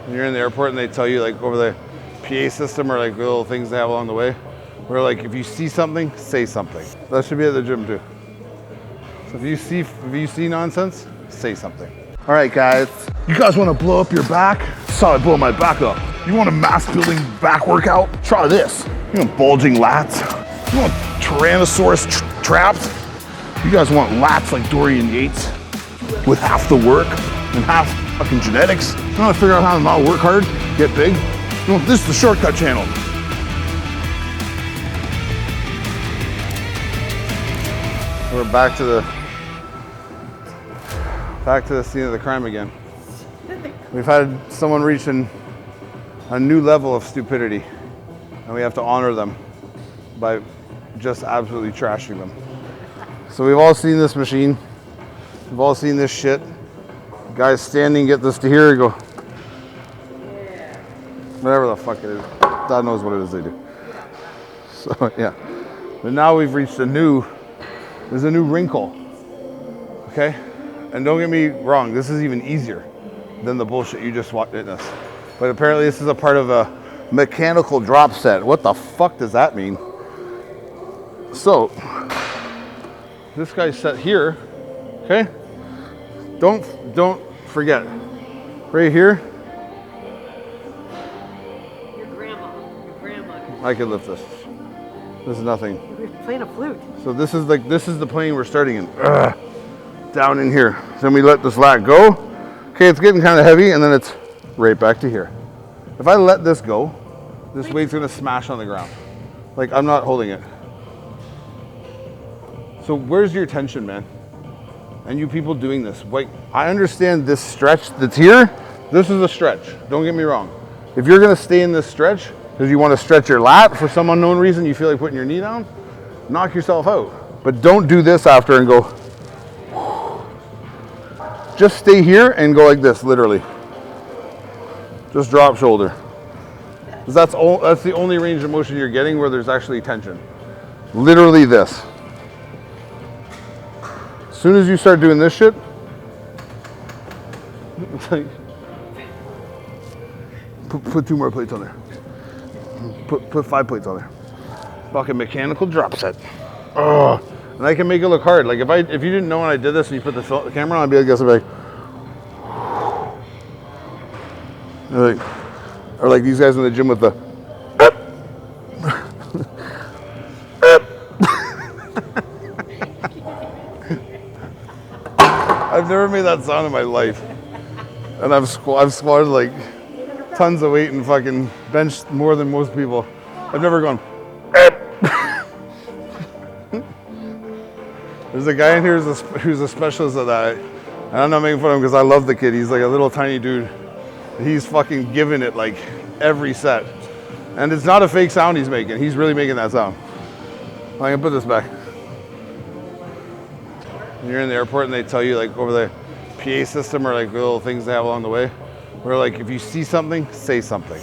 when you're in the airport and they tell you like over the PA system or like little things they have along the way, where like if you see something, say something. That should be at the gym too. So if you see nonsense, say something. All right, guys. You guys want to blow up your back? That's how I blow my back up. You want a mass building back workout? Try this. You want bulging lats? You want Tyrannosaurus traps? You guys want lats like Dorian Yates with half the work and half fucking genetics? You want to figure out how to not work hard, get big? You know, this is the shortcut channel. We're back to the scene of the crime again. We've had someone reach a new level of stupidity, and we have to honor them by just absolutely trashing them. So we've all seen this machine. We've all seen this shit. Guys standing, get this to here, go. Whatever the fuck it is. God knows what it is they do. So yeah. But now we've reached there's a new wrinkle. Okay? And don't get me wrong, this is even easier than the bullshit you just witnessed. But apparently this is a part of a mechanical drop set. What the fuck does that mean? So, this guy's set here, okay? Don't forget, right here. Your grandma. I could lift this. This is nothing. You're playing a flute. So this is the plane we're starting in. Down in here. Then we let this lat go. Okay, it's getting kind of heavy, and then it's right back to here. If I let this go, this weight's gonna smash on the ground. Like, I'm not holding it. So where's your tension, man? And you people doing this, like, I understand this stretch that's here. This is a stretch, don't get me wrong. If you're gonna stay in this stretch, because you wanna stretch your lat for some unknown reason, you feel like putting your knee down, knock yourself out. But don't do this after and go, just stay here and go like this, literally. Just drop shoulder. Because that's the only range of motion you're getting where there's actually tension. Literally this. As soon as you start doing this shit, it's like, put 2 more plates on there. Put 5 plates on there. Fucking mechanical drop set. Oh, and I can make it look hard. Like if you didn't know when I did this and you put the camera on, I'd be like, or like these guys in the gym with the. I've never made that sound in my life, and I've squatted like tons of weight and fucking benched more than most people. I've never gone. There's a guy in here who's a specialist at that, and I'm not making fun of him because I love the kid. He's like a little tiny dude. He's fucking giving it like every set, and it's not a fake sound he's making. He's really making that sound. I'm gonna put this back. When you're in the airport and they tell you like over the PA system or like little things they have along the way, where like if you see something, say something.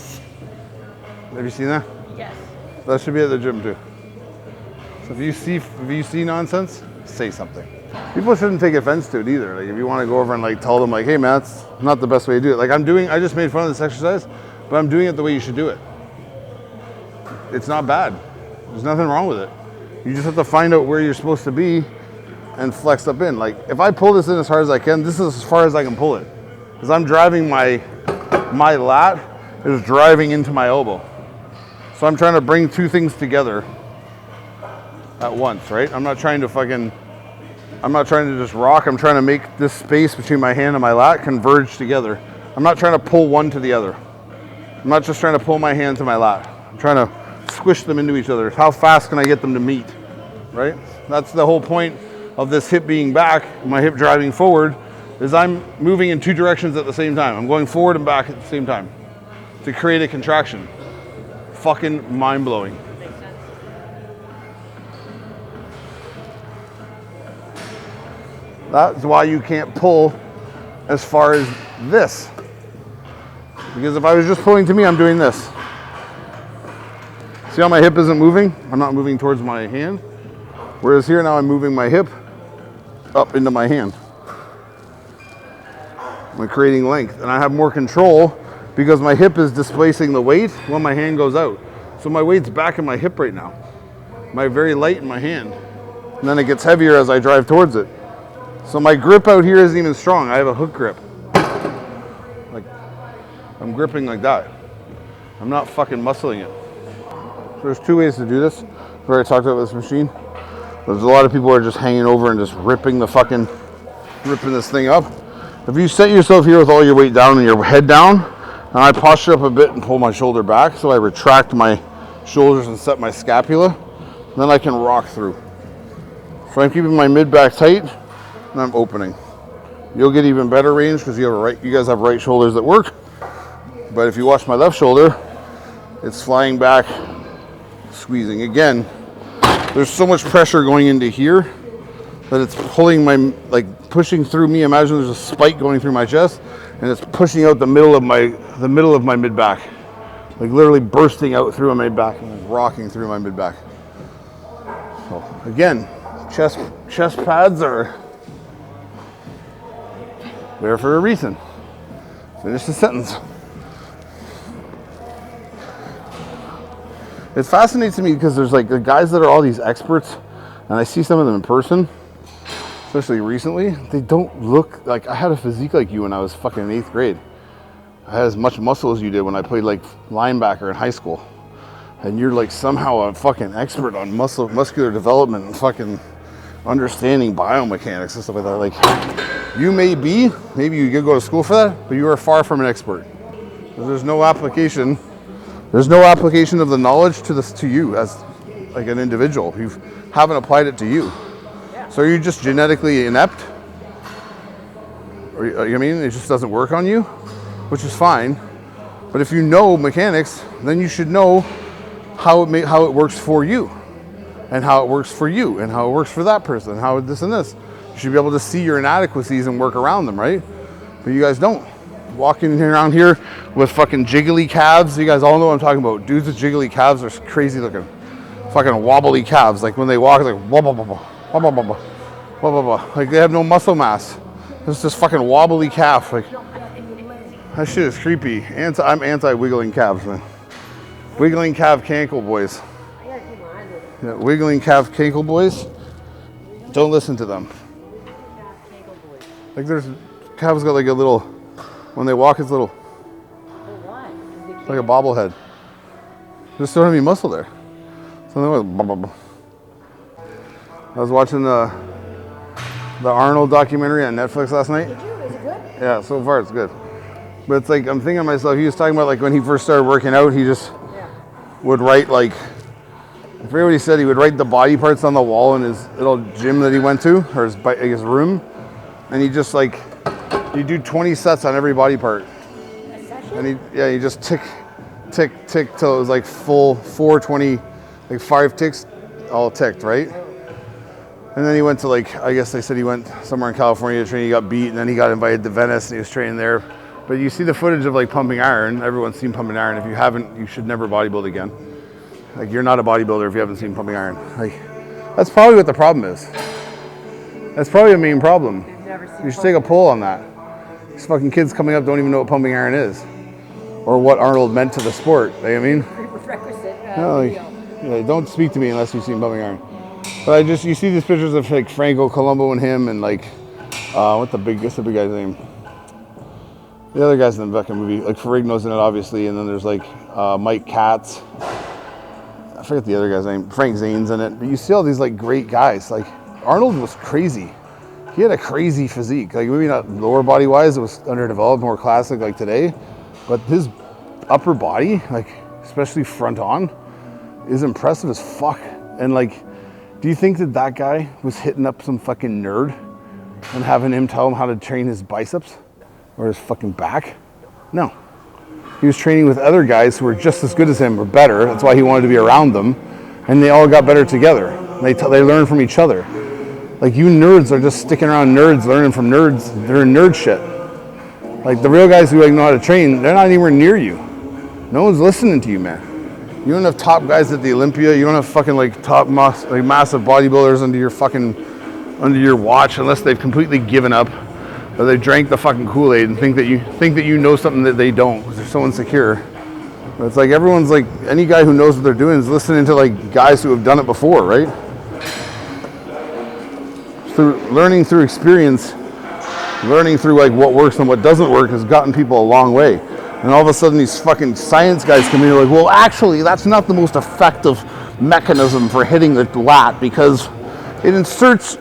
Have you seen that? Yes. That should be at the gym too. So if you see nonsense, say something. People shouldn't take offense to it either. Like if you want to go over and like tell them like, hey man, that's not the best way to do it. Like I just made fun of this exercise, but I'm doing it the way you should do it. It's not bad. There's nothing wrong with it. You just have to find out where you're supposed to be and flex up in. Like if I pull this in as hard as I can, this is as far as I can pull it. Because I'm driving my lat is driving into my elbow. So I'm trying to bring 2 things together at once, right? I'm not trying to just rock. I'm trying to make this space between my hand and my lat converge together. I'm not trying to pull one to the other. I'm not just trying to pull my hand to my lat. I'm trying to squish them into each other. How fast can I get them to meet, right? That's the whole point of this hip being back, my hip driving forward, is I'm moving in 2 directions at the same time. I'm going forward and back at the same time to create a contraction. Fucking mind-blowing. That's why you can't pull as far as this. Because if I was just pulling to me, I'm doing this. See how my hip isn't moving? I'm not moving towards my hand. Whereas here now I'm moving my hip up into my hand. I'm creating length, and I have more control because my hip is displacing the weight when my hand goes out. So my weight's back in my hip right now. My very light in my hand. And then it gets heavier as I drive towards it. So my grip out here isn't even strong. I have a hook grip. Like, I'm gripping like that. I'm not fucking muscling it. So there's two ways to do this. I've already talked about this machine. There's a lot of people who are just hanging over and just ripping this thing up. If you set yourself here with all your weight down and your head down, and I posture up a bit and pull my shoulder back, so I retract my shoulders and set my scapula, then I can rock through. So I'm keeping my mid-back tight, and I'm opening. You'll get even better range because you guys have right shoulders that work. But if you watch my left shoulder, it's flying back, squeezing. Again, there's so much pressure going into here that it's pulling pushing through me. Imagine there's a spike going through my chest, and it's pushing out the middle of my mid-back. Like literally bursting out through my mid-back and rocking through my mid-back. So again, chest pads are there for a reason. Finish the sentence. It fascinates me because there's like the guys that are all these experts, and I see some of them in person, especially recently. They don't look like, I had a physique like you when I was fucking in 8th grade. I had as much muscle as you did when I played like linebacker in high school. And you're like somehow a fucking expert on muscular development and fucking understanding biomechanics and stuff like that. Like, you maybe you could go to school for that, but you are far from an expert. There's no application of the knowledge to you as like an individual. You haven't applied it to you. So are you just genetically inept? Or, I mean, it just doesn't work on you, which is fine. But if you know mechanics, then you should know how it works for you, and how it works for you, and how it works for that person, and how this and this. You should be able to see your inadequacies and work around them, right? But you guys don't. Walking around here with fucking jiggly calves. You guys all know what I'm talking about. Dudes with jiggly calves are crazy looking. Fucking wobbly calves. Like when they walk, like wah, wah, wah, wah, wah, wah, wah, wah, wah, wah. Like they have no muscle mass. It's just fucking wobbly calf. Like that shit is creepy. I'm anti-wiggling calves, man. Wiggling calf cankle boys. Yeah, wiggling calf cankle boys. Don't listen to them. Like there's calves got like a little, when they walk, it's little, like a bobblehead. Just don't have any muscle there. I was watching the Arnold documentary on Netflix last night. Did you? Is it good? Yeah, so far it's good. But it's like, I'm thinking to myself, he was talking about like when he first started working out, he just would write like, I forget what he said, he would write the body parts on the wall in his little gym that he went to, or his room. And he just like, you do 20 sets on every body part. And he just tick till it was like full 420, like 5 ticks, all ticked, right? And then he went to like, I guess they said he went somewhere in California to train, he got beat, and then he got invited to Venice and he was training there. But you see the footage of like pumping iron, everyone's seen pumping iron. If you haven't, you should never bodybuild again. Like you're not a bodybuilder if you haven't seen pumping iron. Like that's probably what the problem is. That's probably a main problem. You should take a poll on that. These fucking kids coming up don't even know what pumping iron is, or what Arnold meant to the sport. You know what I mean? Prerequisite. No, like, don't speak to me unless you've seen pumping iron. But you see these pictures of like Franco Columbo and him, and like, what's the big guy's name? The other guy's in the fucking movie, like Ferrigno's in it, obviously, and then there's like Mike Katz. I forget the other guy's name. Frank Zane's in it. But you see all these like great guys. Like Arnold was crazy. He had a crazy physique. Like maybe not lower body wise, it was underdeveloped, more classic like today. But his upper body, like especially front on, is impressive as fuck. And like, do you think that guy was hitting up some fucking nerd and having him tell him how to train his biceps or his fucking back? No. He was training with other guys who were just as good as him or better. That's why he wanted to be around them. And they all got better together. They learned from each other. Like you nerds are just sticking around nerds, learning from nerds. They're in nerd shit. Like the real guys who like know how to train, they're not anywhere near you. No one's listening to you, man. You don't have top guys at the Olympia. You don't have fucking like top massive bodybuilders under your watch unless they've completely given up or they drank the fucking Kool-Aid and think that you know something that they don't because they're so insecure. But it's like everyone's like, any guy who knows what they're doing is listening to like guys who have done it before, right? Learning through experience, learning through like what works and what doesn't work has gotten people a long way. And all of a sudden these fucking science guys come in and are like, well, actually, that's not the most effective mechanism for hitting the lat because it inserts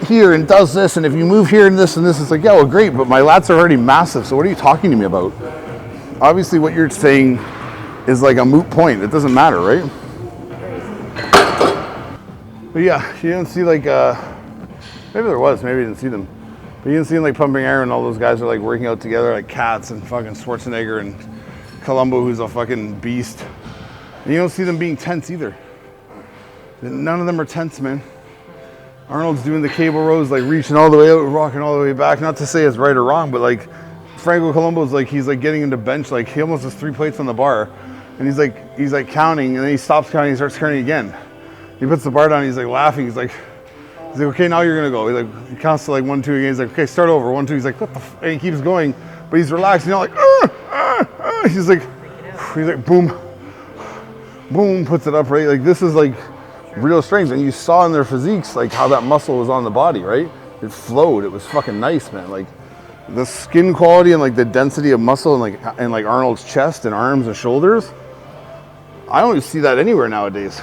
here and does this, and if you move here and this, it's like, yeah, well, great, but my lats are already massive, so what are you talking to me about? Obviously, what you're saying is like a moot point. It doesn't matter, right? But yeah, you didn't see like, maybe there was, maybe you didn't see them. But you didn't see them like pumping iron, all those guys are like working out together like cats, and fucking Schwarzenegger and Columbo, who's a fucking beast. And you don't see them being tense either. None of them are tense, man. Arnold's doing the cable rows, like reaching all the way out, rocking all the way back. Not to say it's right or wrong, but like Franco Columbo's like, he's like getting into bench, like he almost has 3 plates on the bar, and he's like counting, and then he stops counting, he starts counting again. He puts the bar down, he's like laughing, he's like, okay, now you're gonna go. He counts to like 1, 2 again. He's like, okay, start over, 1, 2. He's like, what the f-? And he keeps going, but he's relaxed. You know, like, he's like, boom, boom, puts it up, right? Like this is like real strength, and you saw in their physiques like how that muscle was on the body, right? It flowed. It was fucking nice, man. Like the skin quality and like the density of muscle and like Arnold's chest and arms and shoulders. I don't see that anywhere nowadays.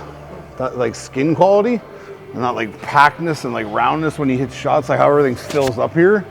That like skin quality. And not like packedness and like roundness when he hits shots, like how everything fills up here.